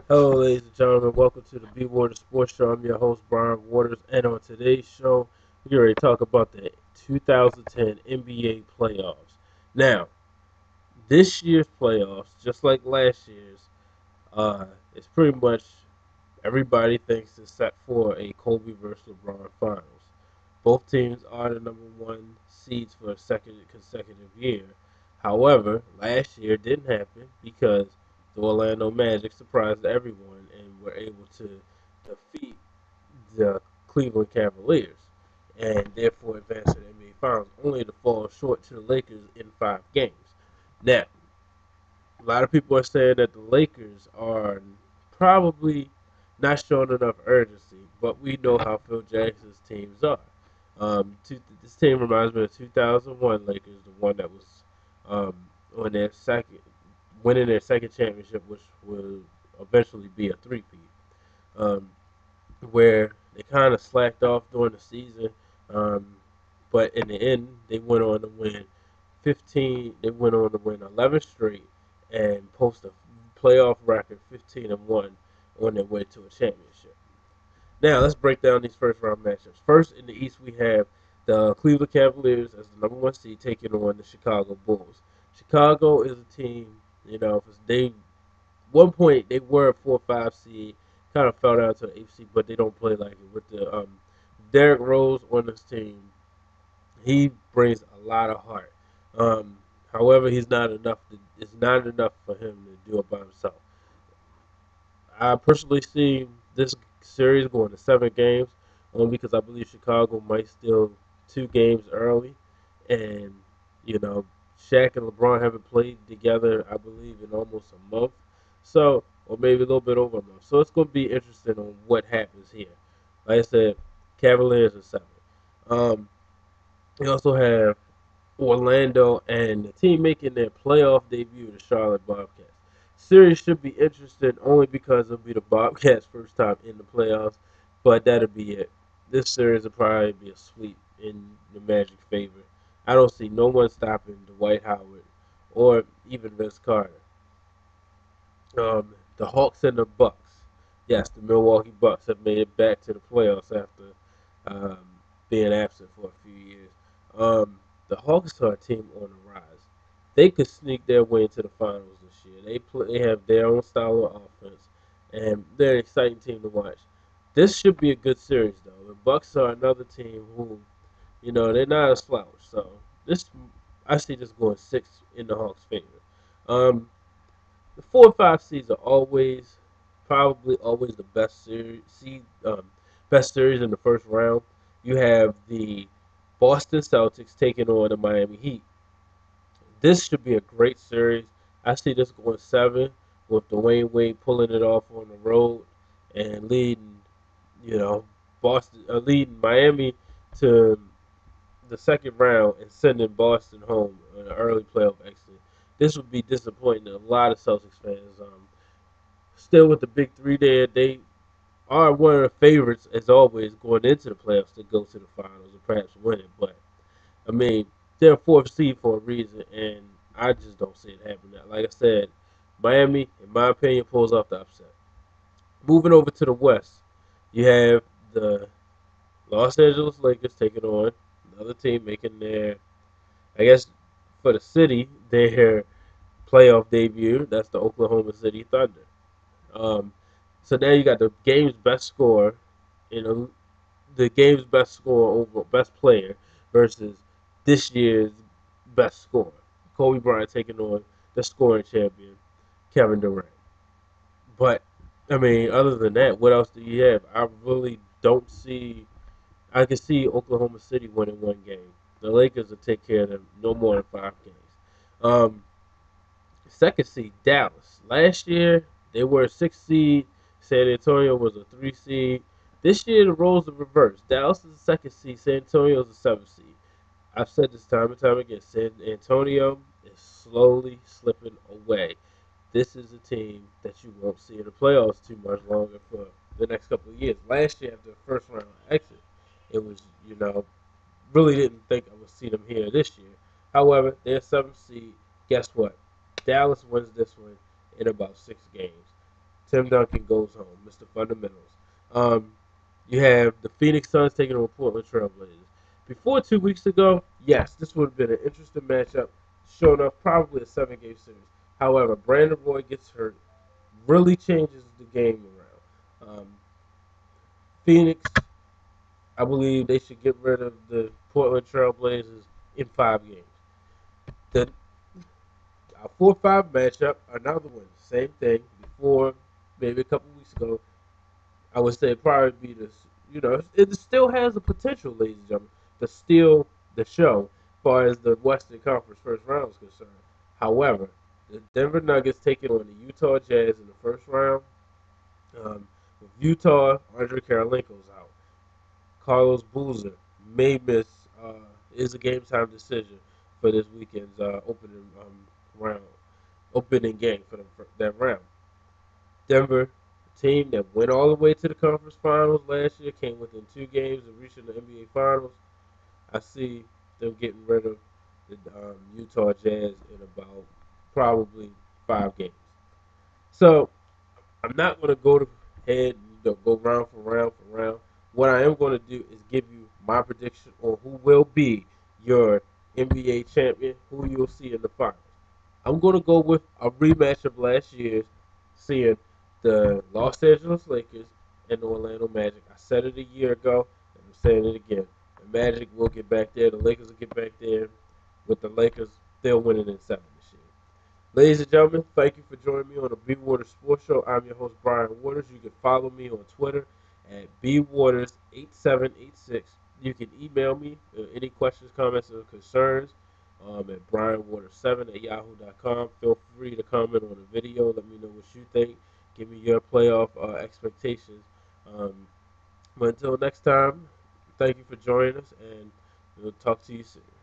Hello, ladies and gentlemen. Welcome to the BWaters Sports Show. I'm your host, BWaters, and on today's show, we're going to talk about the 2010 NBA playoffs. Now, this year's playoffs, just like last year's, uh, it's pretty much everybody thinks it's set for a Kobe versus LeBron finals. Both teams are the number one seeds for a second consecutive year. However, last year didn't happen because the Orlando Magic surprised everyone and were able to defeat the Cleveland Cavaliers and therefore advance to the NBA Finals, only to fall short to the Lakers in 5 games. Now, a lot of people are saying that the Lakers are probably not showing enough urgency, but we know how Phil Jackson's teams are. This team reminds me of 2001 Lakers, the one that was um, on their second, winning their second championship, which will eventually be a three-peat, um, where they kind of slacked off during the season, um, but in the end, they went on to win 15. They went on to win 11 straight and post a playoff record 15-1 on their way to a championship. Now let's break down these first round matchups. First in the East, we have the Cleveland Cavaliers as the number one seed taking on the Chicago Bulls. Chicago is a team, they one point they were a 4-5 seed, kind of fell down to the 8th seed, but they don't play like it. With the Derrick Rose on this team, he brings a lot of heart. However, he's not enough. It's not enough for him to do it by himself. I personally see this series going to 7 games, only because I believe Chicago might steal 2 games early, and you know, Shaq and LeBron haven't played together, I believe, in almost a month, so or maybe a little bit over a month. So it's going to be interesting on what happens here. Like I said, Cavaliers are 7. Um, you also have Orlando and the team making their playoff debut, the Charlotte Bobcats. Series should be interesting only because it'll be the Bobcats' first time in the playoffs, but that'll be it. This series will probably be a sweep in the Magic favor. I don't see no one stopping Dwight Howard or even Vince Carter. The Hawks and the Bucks. Yes, the Milwaukee Bucks have made it back to the playoffs after um, being absent for a few years. The Hawks are a team on the rise. They could sneak their way into the finals this year. They have their own style of offense, and they're an exciting team to watch. This should be a good series, though. The Bucks are another team who, they're not a slouch. So this, I see this going 6 in the Hawks' favor. Um, the 4 and 5 seeds are probably always the best series in the first round. You have the Boston Celtics taking on the Miami Heat. This should be a great series. I see this going 7 with Dwayne Wade pulling it off on the road and leading, leading Miami to the second round and sending Boston home in an early playoff exit. This would be disappointing to a lot of Celtics fans. Still with the big three there, they are one of the favorites as always going into the playoffs to go to the finals and perhaps win it. But I mean, they're a fourth seed for a reason, and I just don't see it happening. Like I said, Miami, in my opinion, pulls off the upset. Moving over to the West, you have the Los Angeles Lakers taking on another team making their, I guess, for the city, their playoff debut. That's the Oklahoma City Thunder. Um, so now you got the game's best scorer in the game's best scorer over best player versus this year's best scorer. Kobe Bryant taking on the scoring champion, Kevin Durant. But I mean, other than that, what else do you have? I really don't see. I can see Oklahoma City winning 1 game. The Lakers will take care of them no more than 5 games. Um, Second seed Dallas. Last year they were a 6 seed. San Antonio was a 3 seed. This year the roles are reversed. Dallas is a 2nd seed. San Antonio is a 7th seed. I've said this time and time again. San Antonio is slowly slipping away. This is a team that you won't see in the playoffs too much longer for the next couple of years. Last year after the first round exit, it was really didn't think I would see them here this year. However, they're 7th seed. Guess what? Dallas wins this one in about 6 games. Tim Duncan goes home, Mr. Fundamentals. Um, you have the Phoenix Suns taking on Portland Trailblazers. Before 2 weeks ago, yes, this would have been an interesting matchup. Sure enough, probably a 7-game series. However, Brandon Roy gets hurt, really changes the game around. Phoenix, I believe they should get rid of the Portland Trailblazers in 5 games. The 4-5 matchup, another one, same thing. Before, maybe a couple weeks ago, I would say probably be this. It still has the potential, ladies and gentlemen, to steal the show as far as the Western Conference first round is concerned. However, the Denver Nuggets taking on the Utah Jazz in the first round. With Utah, Andre Karolinko's out. Carlos Boozer may miss. Uh, is a game time decision for this weekend's round, opening game for that round. Denver, a team that went all the way to the conference finals last year, came within 2 games of reaching the NBA finals. I see them getting rid of the Utah Jazz in about probably 5 games. So I'm not going to go ahead and go round for round for round. What I am going to do is give you my prediction on who will be your NBA champion, who you'll see in the finals. I'm going to go with a rematch of last year's, seeing the Los Angeles Lakers and the Orlando Magic. I said it a year ago, and I'm saying it again. The Magic will get back there. The Lakers will get back there. With the Lakers, they'll win it in 7 this year. Ladies and gentlemen, thank you for joining me on the BWaters Sports Show. I'm your host, Brian Waters. You can follow me on Twitter at BWaters8786. You can email me any questions, comments, or concerns at BrianWaters7 at yahoo.com. Feel free to comment on the video. Let me know what you think. Give me your playoff expectations. But until next time, thank you for joining us, and we'll talk to you soon.